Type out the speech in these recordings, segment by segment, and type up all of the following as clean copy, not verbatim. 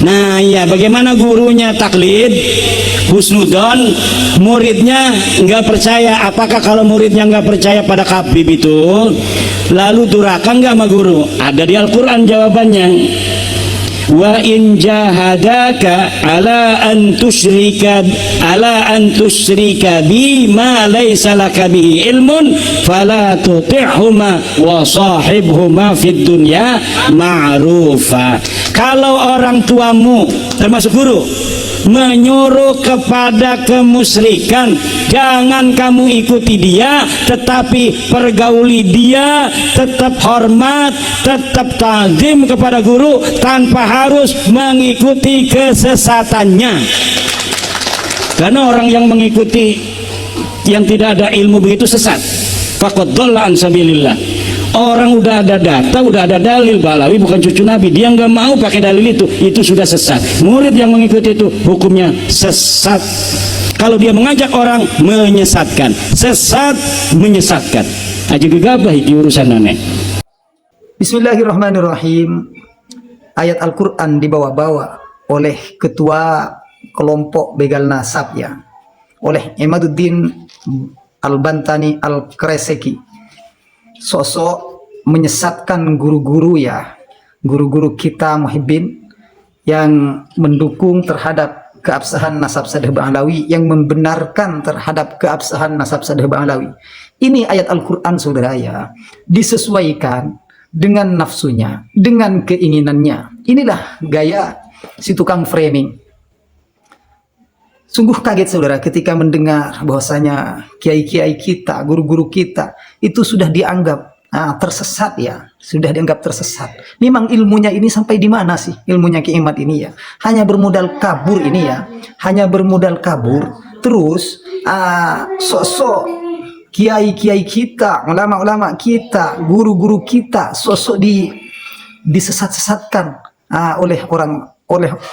Nah ya, bagaimana gurunya taklid, husnudon, muridnya nggak percaya. Apakah kalau muridnya nggak percaya pada Habib itu, lalu durhaka nggak sama guru? Ada di Al-Quran jawabannya. Wa in jahadaka ala an tusyrika bi ma laysa laka bihi ilmun fala tuti'huma wa sahibhuma fid dunya ma'rufa. Kalau orang tuamu termasuk guru menyuruh kepada kemusyrikan, jangan kamu ikuti dia, tetapi pergauli dia, tetap hormat, tetap ta'zim kepada guru tanpa harus mengikuti kesesatannya. Karena orang yang mengikuti yang tidak ada ilmu begitu sesat. Faqad dhalla an sabilillah. Orang udah ada data, udah ada dalil, Balawi bukan cucu Nabi, dia nggak mau pakai dalil itu sudah sesat. Murid yang mengikuti itu hukumnya sesat. Kalau dia mengajak orang menyesatkan, sesat menyesatkan. Aja gegabah di urusan aneh. Bismillahirrahmanirrahim. Ayat Al-Quran dibawa-bawa oleh ketua kelompok begal nasab ya, oleh Imaduddin Al-Bantani Al-Kreseki. Sosok menyesatkan guru-guru ya, guru-guru kita muhibbin yang mendukung terhadap keabsahan nasab Sadeh Ba'alawi, yang membenarkan terhadap keabsahan nasab Sadeh Ba'alawi. Ini ayat Al-Quran saudara ya, disesuaikan dengan nafsunya, dengan keinginannya. Inilah gaya si tukang framing. Sungguh kaget saudara ketika mendengar bahwasanya kiai-kiai kita, guru-guru kita itu sudah dianggap tersesat ya, sudah dianggap tersesat. Memang ilmunya ini sampai di mana sih ilmunya Ki Imad ini ya? Hanya bermodal kabur ini ya, hanya bermodal kabur. Terus sosok kiai-kiai kita, ulama-ulama kita, guru-guru kita, sosok disesat-sesatkan oleh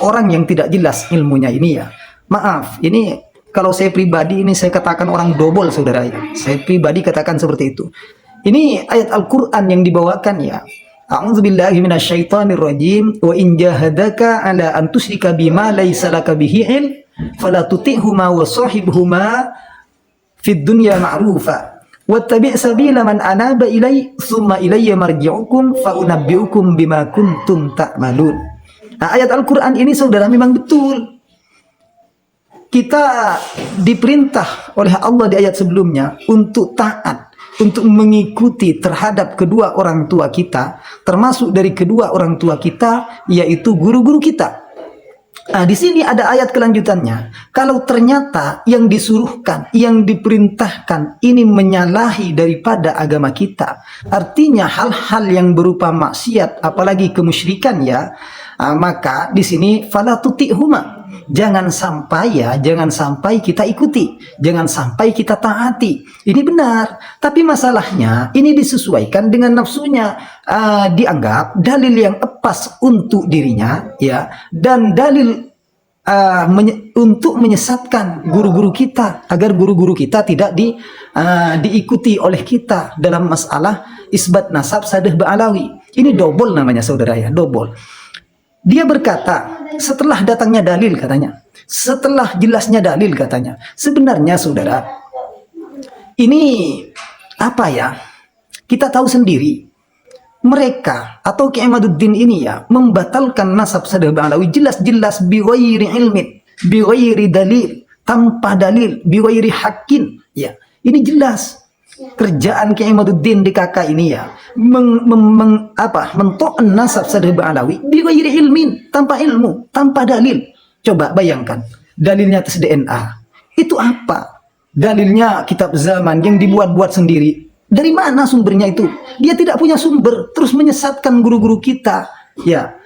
orang yang tidak jelas ilmunya ini ya. Maaf, ini kalau saya pribadi ini saya katakan orang dobol saudara ya. Saya pribadi katakan seperti itu. Ini ayat Al-Quran yang dibawakan ya. A'udzubillahi minasyaitonirrajim. Wa in jahadaka ala an tusyrika bima laysa laka bihi ilm fala tuti'huma wa sahibhuma fid dunya ma'rufa. Wattabi' sabila man anaba ilai tsumma ilayya marji'ukum fa unabbi'ukum bima kuntum ta'malun. Nah, ayat Al-Quran ini saudara memang betul. Kita diperintah oleh Allah di ayat sebelumnya untuk taat, untuk mengikuti terhadap kedua orang tua kita, termasuk dari kedua orang tua kita, yaitu guru-guru kita. Nah, di sini ada ayat kelanjutannya. Kalau ternyata yang disuruhkan, yang diperintahkan ini menyalahi daripada agama kita, artinya hal-hal yang berupa maksiat, apalagi kemusyrikan ya, maka di sini fala tuti'huma. Jangan sampai kita ikuti, jangan sampai kita taati. Ini benar, tapi masalahnya ini disesuaikan dengan nafsunya. Dianggap dalil yang pas untuk dirinya, ya, dan dalil untuk menyesatkan guru-guru kita, agar guru-guru kita tidak diikuti oleh kita dalam masalah isbat nasab Sadeh Ba'alawi. Ini dobol namanya saudara ya, dobol. Dia berkata, setelah datangnya dalil katanya, setelah jelasnya dalil katanya, sebenarnya saudara, ini apa ya, kita tahu sendiri, mereka atau Ki Imaduddin ini ya, membatalkan nasab Sadeh Ba'alawi jelas-jelas bighairi ilmin, bighairi dalil, tanpa dalil, bighairi haqqin ya. Ini jelas kerjaan Ki Imaduddin di kakak ini ya, mentok nasab Sadeh Ba'alawi bighairi ilmin, tanpa ilmu, tanpa dalil. Coba bayangkan, dalilnya tes DNA. Itu apa? Dalilnya kitab zaman yang dibuat-buat sendiri. Dari mana sumbernya itu? Dia tidak punya sumber, terus menyesatkan guru-guru kita. Ya,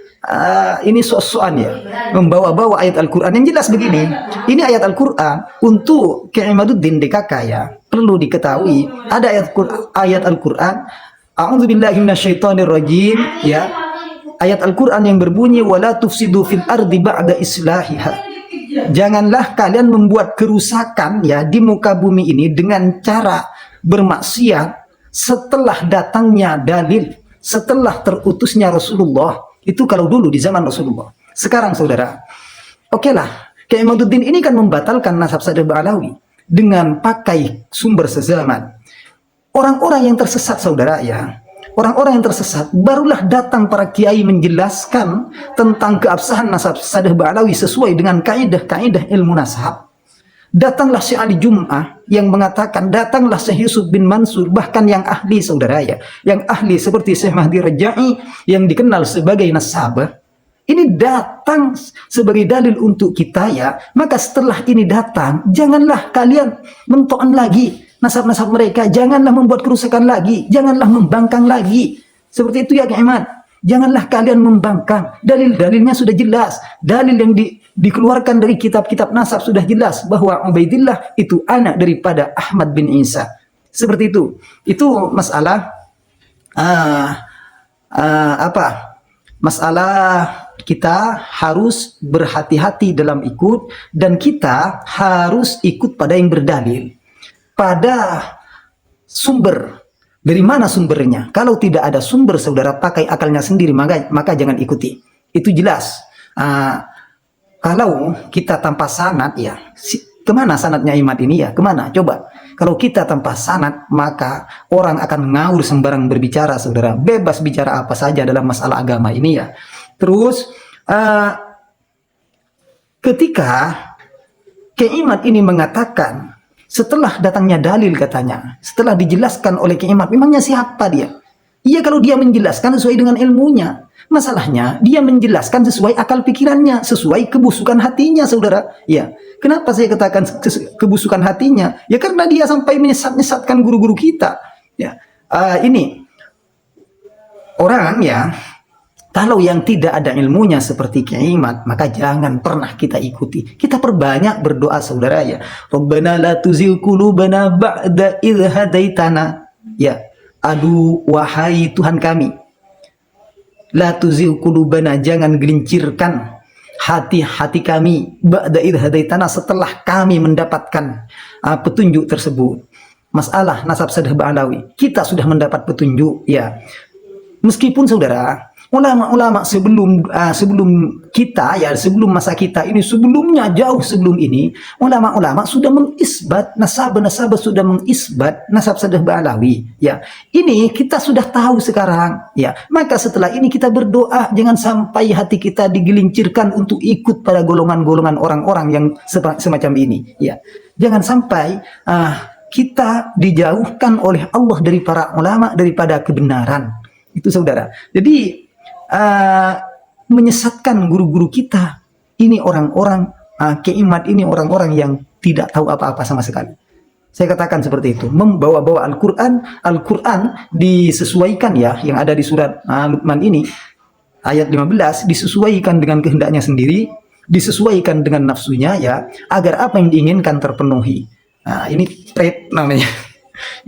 ini sok-sokan ya, membawa-bawa ayat Al-Quran yang jelas begini. Ini ayat Al-Quran untuk Ki Imaduddin DKK ya. Perlu diketahui, ada ayat Al-Quran, a'udzubillahi minasyaitonirrajim ya. Ayat Al-Quran yang berbunyi wala tufsidu fil ardi ba'da islahiha. Janganlah kalian membuat kerusakan ya di muka bumi ini dengan cara bermaksiat setelah datangnya dalil, setelah terutusnya Rasulullah. Itu kalau dulu di zaman Rasulullah. Sekarang saudara, oke lah, Kiai Imaduddin ini kan membatalkan nasab Sadeh Ba'alawi dengan pakai sumber sezaman. Orang-orang yang tersesat saudara ya, orang-orang yang tersesat barulah datang para kiai menjelaskan tentang keabsahan nasab Sadeh Ba'alawi sesuai dengan kaidah-kaidah ilmu nasab. Datanglah Syekh Ali Jum'ah yang mengatakan, datanglah Syekh Yusuf bin Mansur, bahkan yang ahli saudara ya, yang ahli seperti Syekh Mahdi Raja'i yang dikenal sebagai nasabah, ini datang sebagai dalil untuk kita ya. Maka setelah ini datang, janganlah kalian mentoan lagi nasab-nasab mereka, janganlah membuat kerusakan lagi, janganlah membangkang lagi. Seperti itu ya Kak Ahmad. Janganlah kalian membangkang. Dalil-dalilnya sudah jelas. Dalil yang dikeluarkan dari kitab-kitab nasab sudah jelas bahwa Ubaidillah itu anak daripada Ahmad bin Isa. Seperti itu. Itu masalah masalah kita harus berhati-hati dalam ikut, dan kita harus ikut pada yang berdalil, pada sumber. Dari mana sumbernya? Kalau tidak ada sumber, saudara pakai akalnya sendiri, maka jangan ikuti. Itu jelas. Kalau kita tanpa sanad ya, kemana sanadnya imat ini ya? Kemana? Coba. Kalau kita tanpa sanad, maka orang akan ngawur sembarang berbicara, saudara. Bebas bicara apa saja dalam masalah agama ini ya. Terus ketika Kiai Imad ini mengatakan, setelah datangnya dalil katanya, setelah dijelaskan oleh Kiai Imad, memangnya siapa dia? Iya, kalau dia menjelaskan sesuai dengan ilmunya. Masalahnya dia menjelaskan sesuai akal pikirannya, sesuai kebusukan hatinya, saudara. Ya, kenapa saya katakan kebusukan hatinya? Ya karena dia sampai menyesat-nyesatkan guru-guru kita. Ya, ini orang ya. Kalau yang tidak ada ilmunya seperti Kiai Imad, maka jangan pernah kita ikuti. Kita perbanyak berdoa saudara ya. Rabbana la tuzigh qulubana ba'da idh hadaitana. Ya, aduh wahai Tuhan kami. La tuzigh qulubana, jangan gelincirkan hati-hati kami ba'da idh hadaitana, setelah kami mendapatkan petunjuk tersebut. Masalah nasab Sadeh Ba'alawi, kita sudah mendapat petunjuk ya. Meskipun saudara, ulama-ulama sebelum kita ya, sebelum masa kita ini, sebelumnya jauh sebelum ini, ulama-ulama sudah mengisbat nasab-nasab, sudah mengisbat nasab Sadeh Ba'alawi ya. Ini kita sudah tahu sekarang ya. Maka setelah ini kita berdoa jangan sampai hati kita digelincirkan untuk ikut pada golongan-golongan orang-orang yang semacam ini ya. Jangan sampai kita dijauhkan oleh Allah dari para ulama daripada kebenaran. Itu saudara. Jadi menyesatkan guru-guru kita. Ini orang-orang Kiai Imad ini orang-orang yang tidak tahu apa-apa sama sekali. Saya katakan seperti itu. Membawa-bawa Al-Quran disesuaikan ya, yang ada di surat Luqman ini ayat 15 disesuaikan dengan kehendaknya sendiri, disesuaikan dengan nafsunya ya, agar apa yang diinginkan terpenuhi. Ini trade namanya.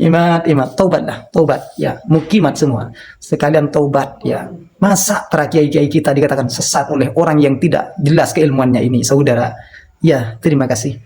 Imat, taubat ya, mukimat semua sekalian taubat ya. Masa para kiai-kiai kita dikatakan sesat oleh orang yang tidak jelas keilmuannya ini, saudara? Ya, terima kasih.